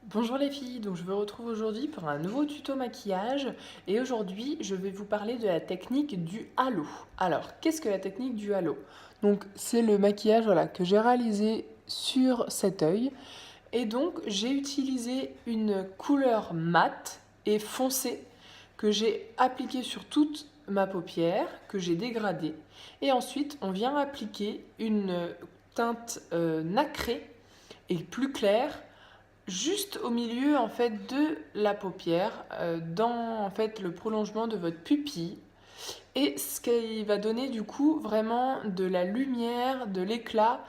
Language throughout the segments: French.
Bonjour les filles, donc je vous retrouve aujourd'hui pour un nouveau tuto maquillage et aujourd'hui je vais vous parler de la technique du halo. Alors, qu'est-ce que la technique du halo? Donc c'est le maquillage que j'ai réalisé sur cet œil et donc j'ai utilisé une couleur mate et foncée que j'ai appliquée sur toute ma paupière, que j'ai dégradée et ensuite on vient appliquer une teinte nacrée et plus claire juste au milieu en fait de la paupière, dans en fait le prolongement de votre pupille, et ce qui va donner du coup vraiment de la lumière, de l'éclat,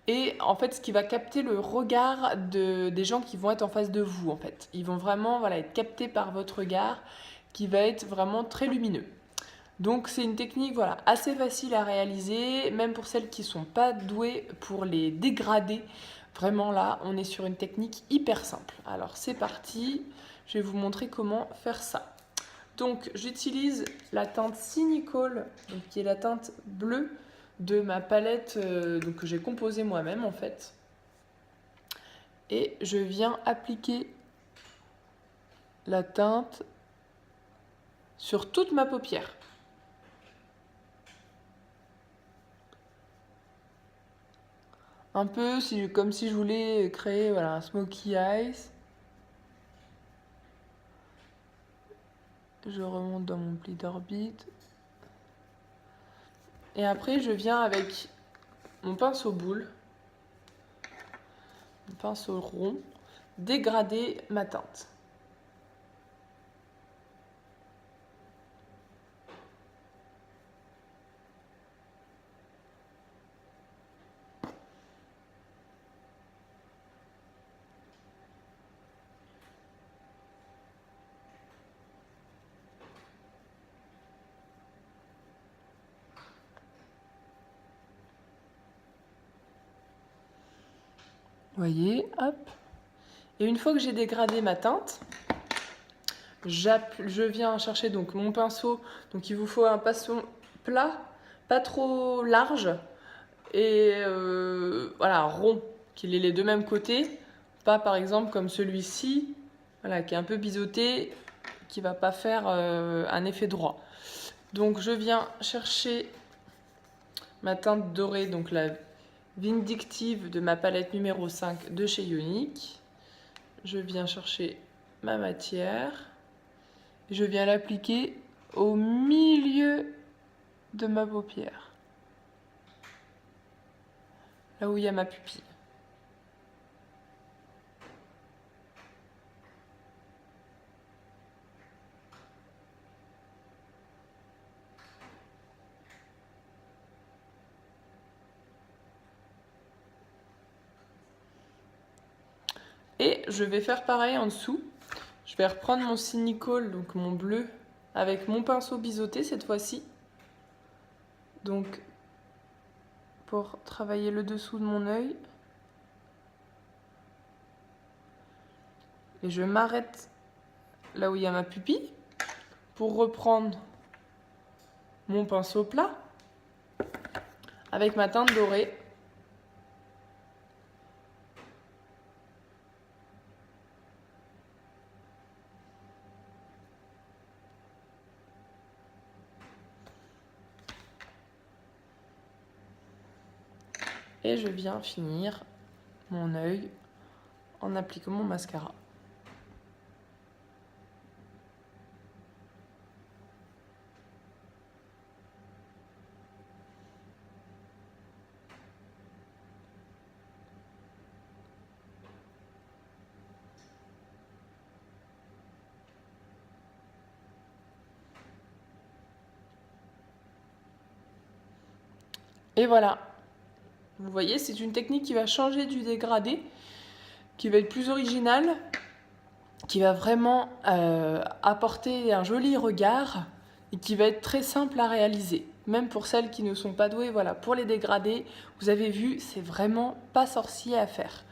et en fait ce qui va capter le regard des gens qui vont être en face de vous en fait. Ils vont vraiment être captés par votre regard qui va être vraiment très lumineux. Donc c'est une technique assez facile à réaliser, même pour celles qui ne sont pas douées pour les dégradés. Vraiment là, on est sur une technique hyper simple. Alors c'est parti, je vais vous montrer comment faire ça. Donc j'utilise la teinte Cynical, qui est la teinte bleue de ma palette que j'ai composée moi-même en fait. Et je viens appliquer la teinte sur toute ma paupière. Un peu comme si je voulais créer un smokey eyes. Je remonte dans mon pli d'orbite. Et après, je viens avec mon pinceau boule, mon pinceau rond, dégrader ma teinte. Voyez, hop. Et une fois que j'ai dégradé ma teinte, je viens chercher donc mon pinceau. Donc il vous faut un pinceau plat, pas trop large, et rond, qu'il ait les deux mêmes côtés. Pas par exemple comme celui-ci, qui est un peu biseauté, qui va pas faire un effet droit. Donc je viens chercher ma teinte dorée, donc la Vindictive de ma palette numéro 5 de chez Ionic. Je viens chercher ma matière. Je viens l'appliquer au milieu de ma paupière. Là où il y a ma pupille. Et je vais faire pareil en dessous. Je vais reprendre mon Cynical, donc mon bleu, avec mon pinceau biseauté cette fois-ci. Donc, pour travailler le dessous de mon œil. Et je m'arrête là où il y a ma pupille pour reprendre mon pinceau plat avec ma teinte dorée. Et je viens finir mon œil en appliquant mon mascara. Et voilà. Vous voyez, c'est une technique qui va changer du dégradé, qui va être plus originale, qui va vraiment apporter un joli regard et qui va être très simple à réaliser. Même pour celles qui ne sont pas douées, pour les dégradés, vous avez vu, c'est vraiment pas sorcier à faire.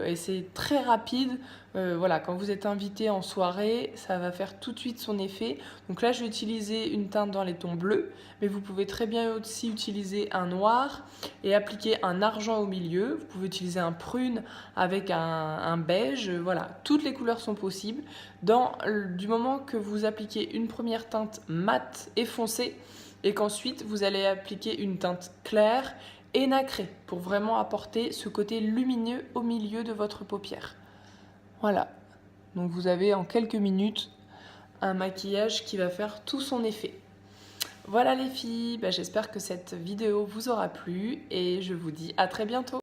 Et c'est très rapide. Voilà, quand vous êtes invité en soirée, ça va faire tout de suite son effet. Donc là, je vais utiliser une teinte dans les tons bleus, mais vous pouvez très bien aussi utiliser un noir et appliquer un argent au milieu. Vous pouvez utiliser un prune avec un beige. Voilà, toutes les couleurs sont possibles. Du moment que vous appliquez une première teinte mate et foncée, et qu'ensuite vous allez appliquer une teinte claire et nacré pour vraiment apporter ce côté lumineux au milieu de votre paupière. Voilà, donc vous avez en quelques minutes un maquillage qui va faire tout son effet. Voilà les filles, j'espère que cette vidéo vous aura plu et je vous dis à très bientôt.